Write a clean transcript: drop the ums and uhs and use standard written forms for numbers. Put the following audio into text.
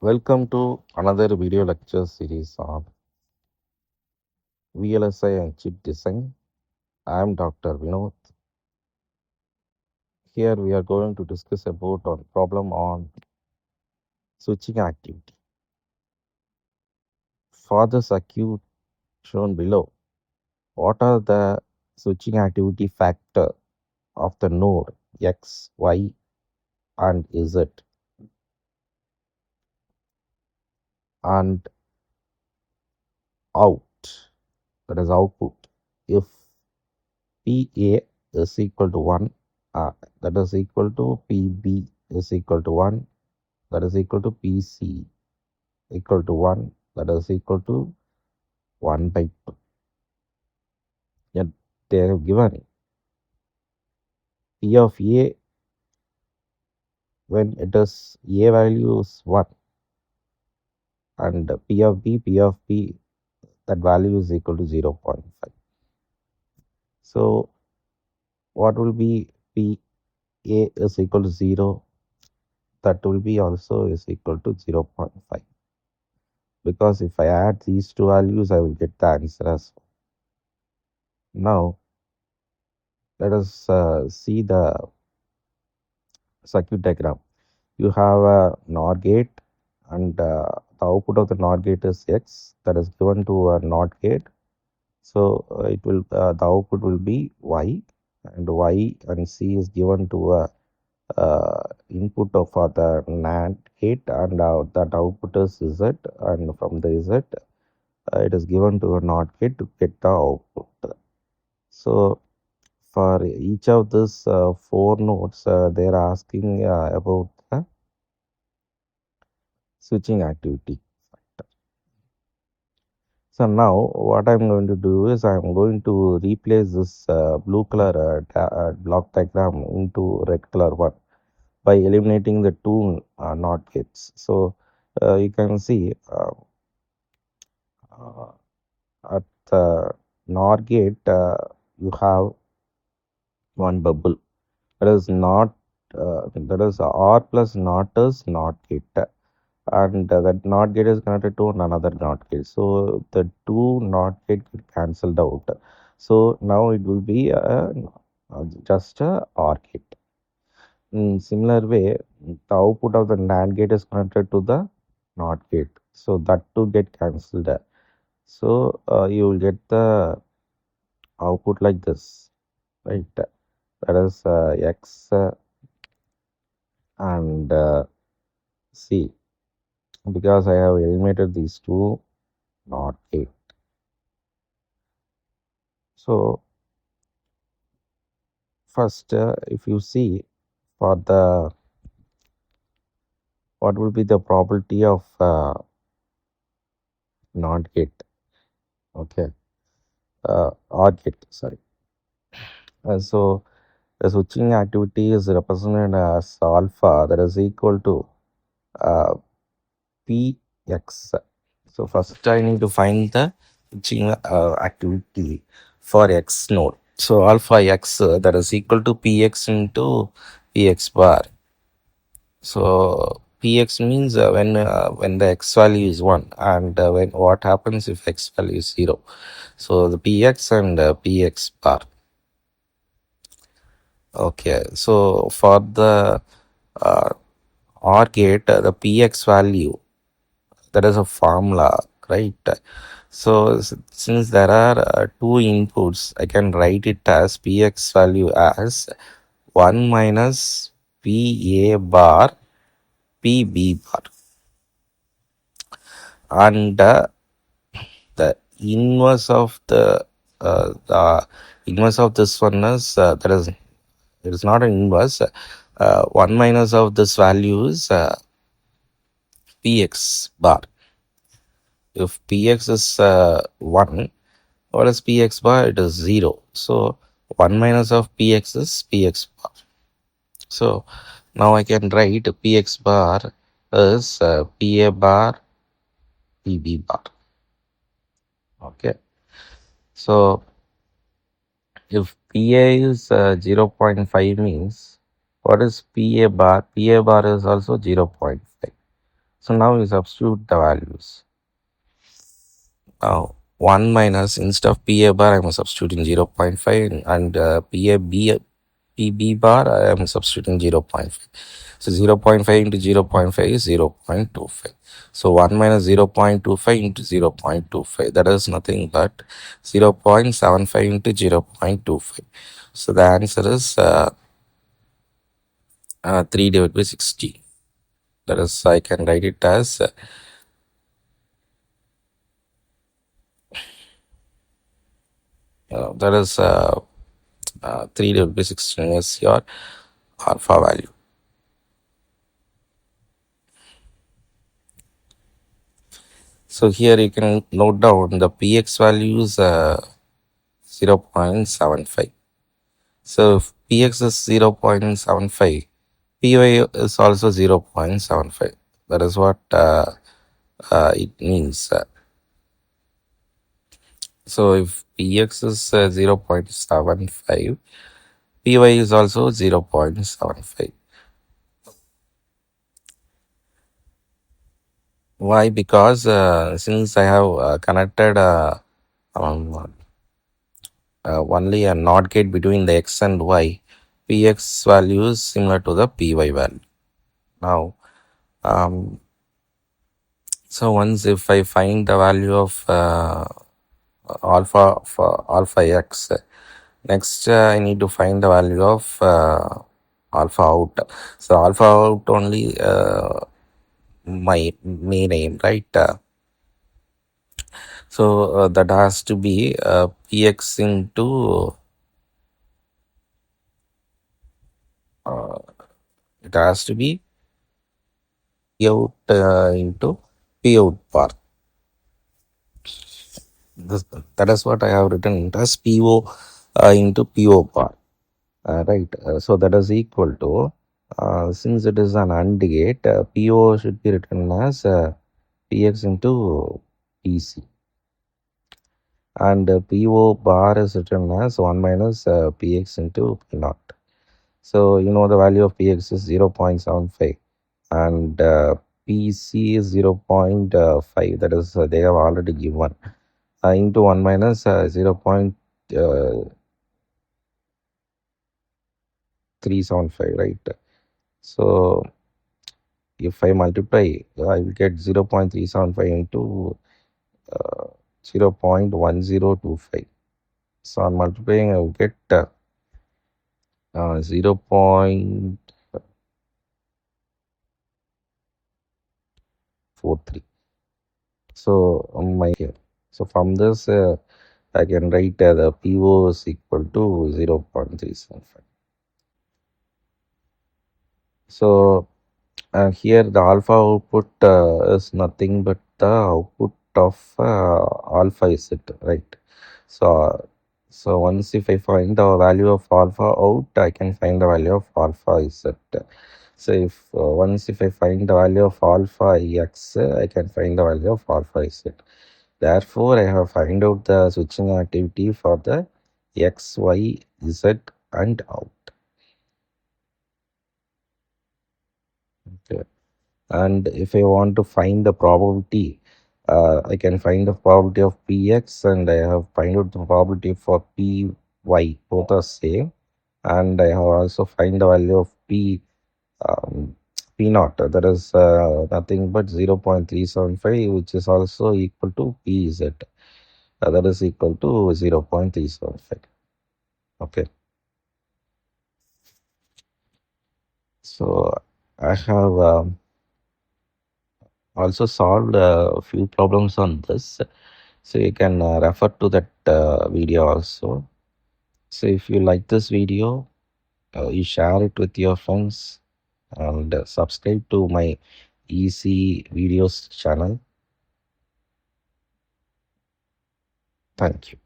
Welcome to another video lecture series on VLSI and chip design. I am Dr. Vinod. Here we are going to discuss about a problem on switching activity. For the circuit shown below, what are the switching activity factor of the node X, Y, and Z and out, that is output. If PA is equal to 1, that is equal to PB is equal to 1, that is equal to PC equal to 1, that is equal to 1 by 2. Yet they have given P of A when it is A value is 1 and P of B, that value is equal to 0.5. So what will be P A is equal to 0? That will be also is equal to 0.5. Because if I add these two values, I will get the answer as well. Now, let us see the circuit diagram. You have a NOR gate, and the output of the NOR gate is X, that is given to a NOT gate. So the output will be Y, and Y and C is given to a input of the NAND gate, and that output is Z, and from the Z it is given to a NOT gate to get the output. So for each of these four nodes, they are asking about the switching activity. So now what I'm going to do is I'm going to replace this blue color block diagram into red color one by eliminating the two NOT gates. So you can see uh, at the NOR gate you have one bubble. That is not that is R plus NOT is NOT gate, and that NOT gate is connected to another NOT gate. So the two NOT gate get cancelled out. So now it will be just a OR gate. In similar way, the output of the NAND gate is connected to the NOT gate. So that two get cancelled. So you will get the output like this, right? That is X and C, because I have eliminated these two NOT gate. So first, if you see for the what will be the probability of NOT gate, okay, OR gate, sorry. So the switching activity is represented as alpha, that is equal to uh, Px. So first I need to find the switching activity for X node. So alpha X, that is equal to Px into Px bar. So Px means when the X value is 1, and when what happens if X value is 0. So the Px and Px bar. Okay, so for the uh, OR gate, the Px value, that is a formula, right? So since there are two inputs, I can write it as Px value as 1 minus Pa bar Pb bar, and the inverse of the inverse of this one is that is, it is not an inverse. 1 minus of this value is Px bar. If Px is 1, what is Px bar? It is 0. So 1 minus of Px is Px bar. So now I can write Px bar is Pa bar Pb bar. Okay. So if Pa is 0.5 means, what is Pa bar? Pa bar is also 0.5. So now you substitute the values. Now 1 minus, instead of PA bar, I'm substituting 0.5, and PB bar, I am substituting 0.5. So 0.5 into 0.5 is 0.25. So 1 minus 0.25 into 0.25, that is nothing but 0.75 into 0.25. So the answer is 3 divided by 60. That is, I can write it as that is 3 divided by 16 is your alpha value. So here you can note down the px value is 0.75. So if px is 0.75, py is also 0.75. That is what it means. So if px is 0.75, py is also 0.75. Why? Because since I have connected um, only a NOT gate between the x and y, px value is similar to the py value. Now, so once if I find the value of alpha for alpha x, next I need to find the value of alpha out. So alpha out only my main aim, right? So that has to be px into it has to be p out into p out bar. This, that is what I have written as PO into PO bar. Right. So that is equal to, since it is an AND gate, PO should be written as PX into PC. And PO bar is written as 1 minus PX into P naught. So you know the value of PX is 0.75 and PC is 0.5. That is, they have already given. Into 1 minus 0.375, right? So if I multiply, I will get 0.375 into 0.1025. So on multiplying, I will get 0.43. So so from this, I can write the PO is equal to 0.375. So here the alpha output is nothing but the output of alpha Z, right? So once if I find the value of alpha out, I can find the value of alpha Z. So once if I find the value of alpha X, I can find the value of alpha Z. Therefore, I have find out the switching activity for the X, Y, Z and out. Okay. And if I want to find the probability, I can find the probability of px, and I have find out the probability for py. Both are same, and I have also find the value of p naught. That is nothing but 0.375, which is also equal to pz. That is equal to 0.375. Okay. So I have also solved a few problems on this. So you can refer to that video also. So if you like this video, you share it with your friends and subscribe to my easy videos channel. Thank you.